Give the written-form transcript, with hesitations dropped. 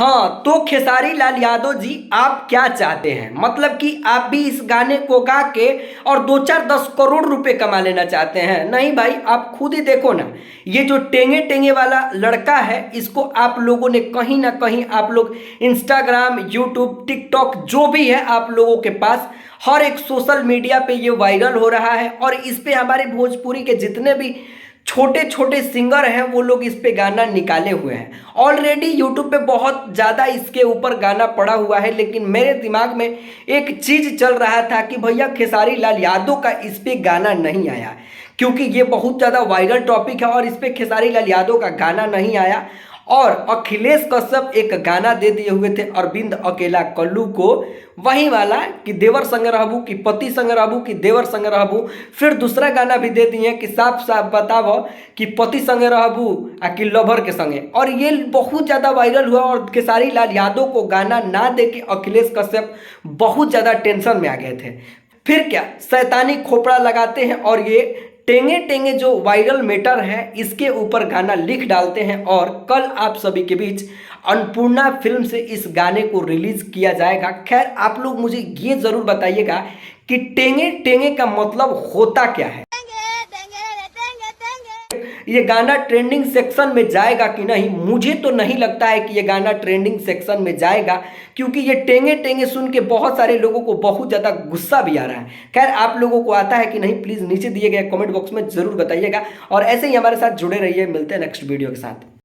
हाँ, तो खेसारी लाल यादव जी आप क्या चाहते हैं? मतलब कि आप भी इस गाने को गा के और 2-4-10 करोड़ रुपए कमा लेना चाहते हैं? नहीं भाई, आप खुद ही देखो ना, ये जो टेंगे टेंगे वाला लड़का है, इसको आप लोगों ने कहीं ना कहीं आप लोग इंस्टाग्राम, यूट्यूब, टिकटॉक जो भी है आप लोगों के पास, हर एक सोशल मीडिया पे ये वायरल हो रहा है। और इस पे हमारे भोजपुरी के जितने भी छोटे छोटे सिंगर हैं वो लोग इस पे गाना निकाले हुए हैं। ऑलरेडी यूट्यूब पे बहुत ज़्यादा इसके ऊपर गाना पड़ा हुआ है, लेकिन मेरे दिमाग में एक चीज़ चल रहा था कि भैया खेसारी लाल यादव का इस पे गाना नहीं आया, क्योंकि ये बहुत ज़्यादा वायरल टॉपिक है और इस पे खेसारी लाल यादव का गाना नहीं आया। और अखिलेश कश्यप एक गाना दे दिए हुए थे अरविंद अकेला कल्लू को, वही वाला कि देवर संग रहबू कि पति संग रहबू कि देवर संग रहबू। फिर दूसरा गाना भी दे दिए कि साफ साफ बतावो कि पति संग रहबू आ कि लवर के संगे। और ये बहुत ज़्यादा वायरल हुआ और खेसारी लाल यादव को गाना ना दे के अखिलेश कश्यप बहुत ज़्यादा टेंशन में आ गए थे। फिर क्या शैतानी खोपड़ा लगाते हैं और ये टेंगे टेंगे जो वायरल मैटर है इसके ऊपर गाना लिख डालते हैं। और कल आप सभी के बीच अन्नपूर्णा फिल्म से इस गाने को रिलीज किया जाएगा। खैर, आप लोग मुझे ये जरूर बताइएगा कि टेंगे टेंगे का मतलब होता क्या है। ये गाना ट्रेंडिंग सेक्शन में जाएगा कि नहीं? मुझे तो नहीं लगता है कि ये गाना ट्रेंडिंग सेक्शन में जाएगा, क्योंकि ये टेंगे टेंगे सुन के बहुत सारे लोगों को बहुत ज़्यादा गुस्सा भी आ रहा है। खैर, आप लोगों को आता है कि नहीं, प्लीज़ नीचे दिए गए कमेंट बॉक्स में ज़रूर बताइएगा। और ऐसे ही हमारे साथ जुड़े रहिए, मिलते हैं नेक्स्ट वीडियो के साथ।